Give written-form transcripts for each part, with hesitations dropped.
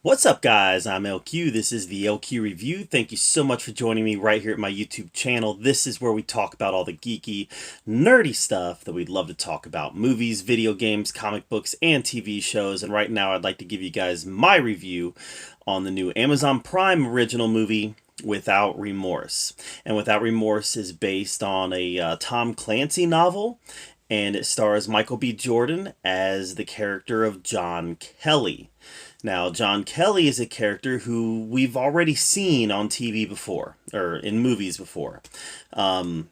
What's up, guys? I'm LQ. This is the LQ Review. Thank you so much for joining me right here at my YouTube channel. This is where we talk about all the geeky, nerdy stuff that we'd love to talk about. Movies, video games, comic books, and TV shows. And right now I'd like to give you guys my review on the new Amazon Prime original movie, Without Remorse. And Without Remorse is based on a Tom Clancy novel, and it stars Michael B. Jordan as the character of John Kelly. Now, John Kelly is a character who we've already seen on TV before, or in movies before. Um,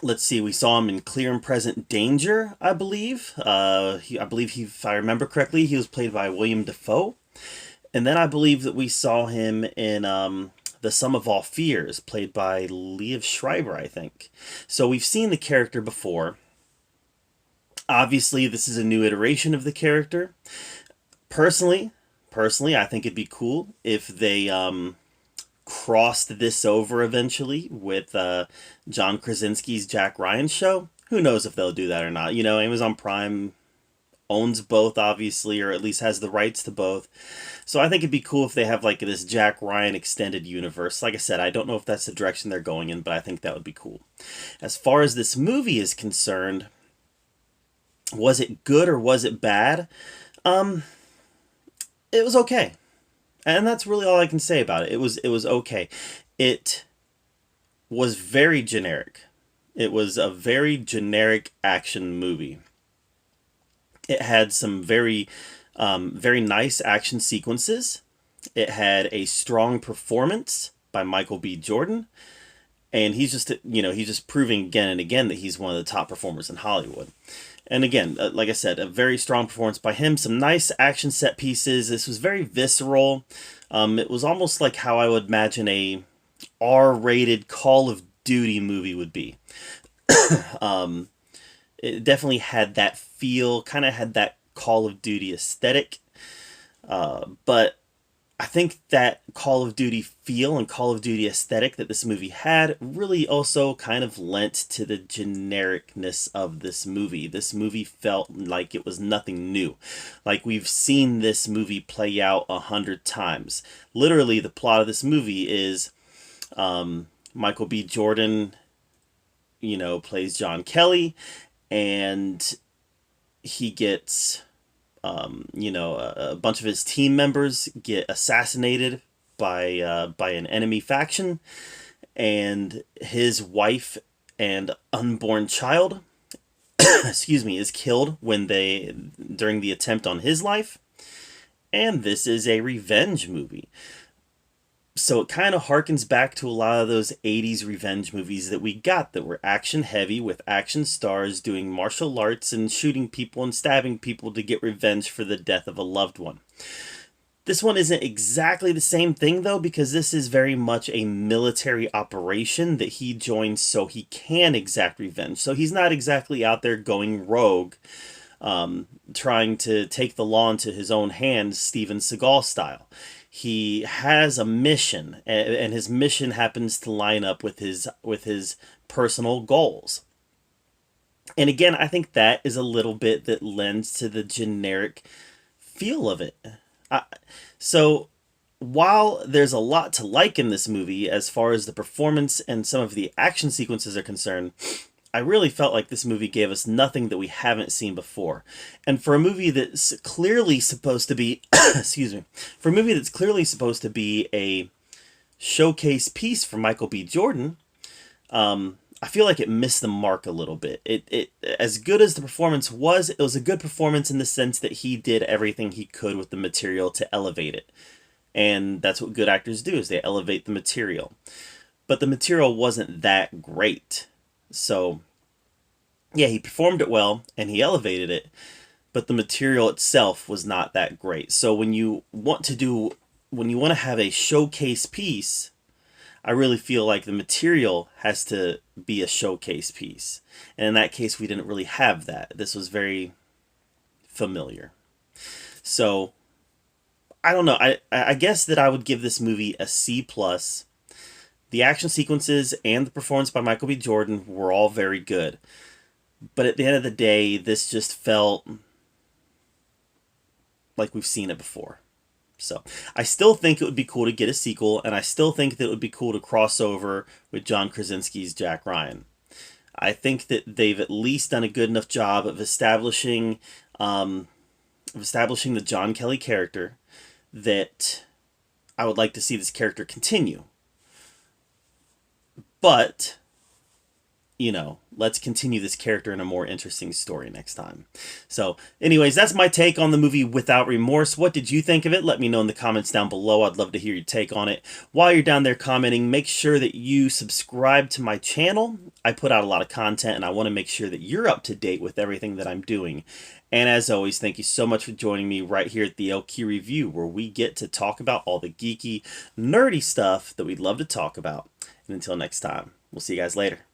let's see, we saw him in Clear and Present Danger, I believe. I believe if I remember correctly, he was played by William Dafoe. And then I believe that we saw him in The Sum of All Fears, played by Liev Schreiber, I think. So we've seen the character before. Obviously, this is a new iteration of the character. Personally, I think it'd be cool if they crossed this over eventually with John Krasinski's Jack Ryan show. Who knows if they'll do that or not? You know, Amazon Prime owns both, obviously, or at least has the rights to both. So I think it'd be cool if they have like this Jack Ryan extended universe. Like I said, I don't know if that's the direction they're going in, but I think that would be cool. As far as this movie is concerned, was it good or was it bad? It was okay. And that's really all I can say about it. It was okay. It was very generic. It was a very generic action movie. It had some very nice action sequences. It had a strong performance by Michael B. Jordan, and he's just proving again and again that he's one of the top performers in Hollywood. And again, like I said, a very strong performance by him. Some nice action set pieces. This was very visceral. It was almost like how I would imagine a R-rated Call of Duty movie would be. um, it definitely had that feel, kind of had that Call of Duty aesthetic. But I think that Call of Duty feel and Call of Duty aesthetic that this movie had really also kind of lent to the genericness of this movie. This movie felt like it was nothing new. Like we've seen this movie play out 100 times. Literally, the plot of this movie is Michael B. Jordan, plays John Kelly, and he gets a bunch of his team members get assassinated by an enemy faction, and his wife and unborn child, excuse me, is killed during the attempt on his life. And this is a revenge movie. So it kind of harkens back to a lot of those 80s revenge movies that we got that were action heavy with action stars doing martial arts and shooting people and stabbing people to get revenge for the death of a loved one. This one isn't exactly the same thing though, because this is very much a military operation that he joins so he can exact revenge. So he's not exactly out there going rogue, trying to take the law into his own hands, Steven Seagal style. He has a mission, and his mission happens to line up with his personal goals. And again, I think that is a little bit that lends to the generic feel of it. I, so while there's a lot to like in this movie as far as the performance and some of the action sequences are concerned, I really felt like this movie gave us nothing that we haven't seen before. And for a movie that's clearly supposed to be, excuse me, for a movie that's clearly supposed to be a showcase piece for Michael B. Jordan, I feel like it missed the mark a little bit. It as good as the performance was, it was a good performance in the sense that he did everything he could with the material to elevate it. And that's what good actors do, is they elevate the material. But the material wasn't that great. So, yeah, he performed it well and he elevated it, but the material itself was not that great. So when you want to have a showcase piece, I really feel like the material has to be a showcase piece. And in that case, we didn't really have that. This was very familiar. So, I don't know. I guess that I would give this movie a C plus. The action sequences and the performance by Michael B. Jordan were all very good. But at the end of the day, this just felt like we've seen it before. So I still think it would be cool to get a sequel, and I still think that it would be cool to cross over with John Krasinski's Jack Ryan. I think that they've at least done a good enough job of establishing the John Kelly character that I would like to see this character continue. But, let's continue this character in a more interesting story next time. So, anyways, that's my take on the movie Without Remorse. What did you think of it? Let me know in the comments down below. I'd love to hear your take on it. While you're down there commenting, make sure that you subscribe to my channel. I put out a lot of content, and I want to make sure that you're up to date with everything that I'm doing. And as always, thank you so much for joining me right here at the LQ Review, where we get to talk about all the geeky, nerdy stuff that we'd love to talk about. And until next time, we'll see you guys later.